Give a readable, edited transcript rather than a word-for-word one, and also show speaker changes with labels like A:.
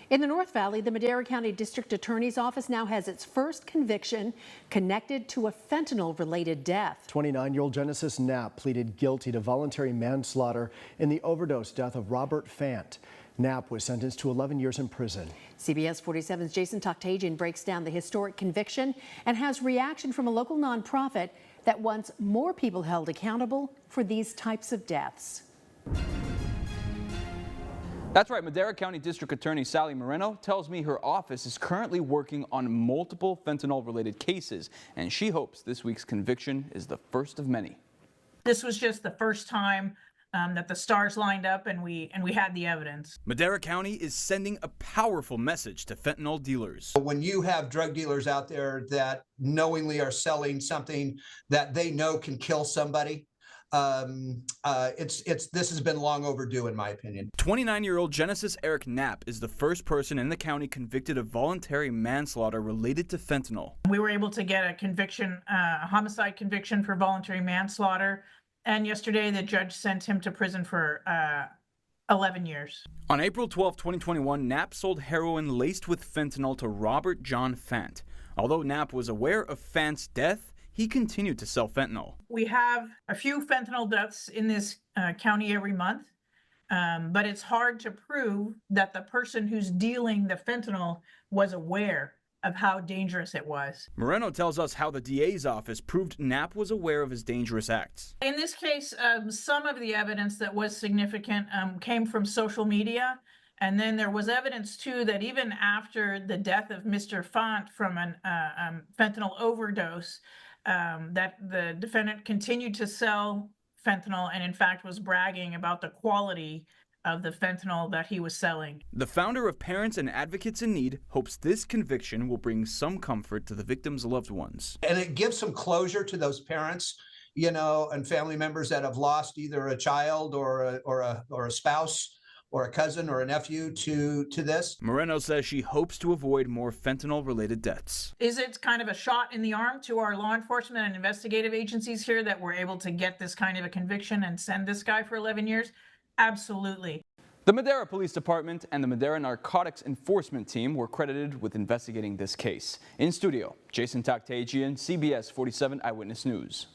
A: In the North Valley, the Madera County District Attorney's Office now has its first conviction connected to a fentanyl-related death.
B: 29-year-old Genesis Knapp pleaded guilty to voluntary manslaughter in the overdose death of Robert Fant. Knapp was sentenced to 11 years in prison.
A: CBS 47's Jason Toktagian breaks down the historic conviction and has reaction from a local nonprofit that wants more people held accountable for these types of deaths.
C: That's right. Madera County District Attorney Sally Moreno tells me her office is currently working on multiple fentanyl-related cases, and she hopes this week's conviction is the first of many.
D: This was just the first time that the stars lined up and we had the evidence.
E: Madera County is sending a powerful message to fentanyl dealers.
F: When you have drug dealers out there that knowingly are selling something that they know can kill somebody, this has been long overdue in my opinion.
E: 29-year-old Genesis Eric Knapp is the first person in the county convicted of voluntary manslaughter related to fentanyl.
D: We were able to get a conviction, a homicide conviction for voluntary manslaughter, and yesterday the judge sent him to prison for 11 years.
E: On April 12, 2021, Knapp sold heroin laced with fentanyl to Robert John Fant. Although Knapp was aware of Fant's death, he continued to sell fentanyl.
D: We have a few fentanyl deaths in this county every month, but it's hard to prove that the person who's dealing the fentanyl was aware of how dangerous it was.
E: Moreno tells us how the DA's office proved Knapp was aware of his dangerous acts.
D: In this case, some of the evidence that was significant came from social media. And then there was evidence, too, that even after the death of Mr. Fant from an fentanyl overdose, that the defendant continued to sell fentanyl and, in fact, was bragging about the quality of the fentanyl that he was selling.
E: The founder of Parents and Advocates in Need hopes this conviction will bring some comfort to the victims' loved ones.
F: And it gives some closure to those parents, you know, and family members that have lost either a child or a spouse or a cousin or a nephew to this.
E: Moreno says she hopes to avoid more fentanyl-related deaths.
D: Is it kind of a shot in the arm to our law enforcement and investigative agencies here that we're able to get this kind of a conviction and send this guy for 11 years? Absolutely.
C: The Madera Police Department and the Madera Narcotics Enforcement Team were credited with investigating this case. In studio, Jason Toktagian, CBS 47 Eyewitness News.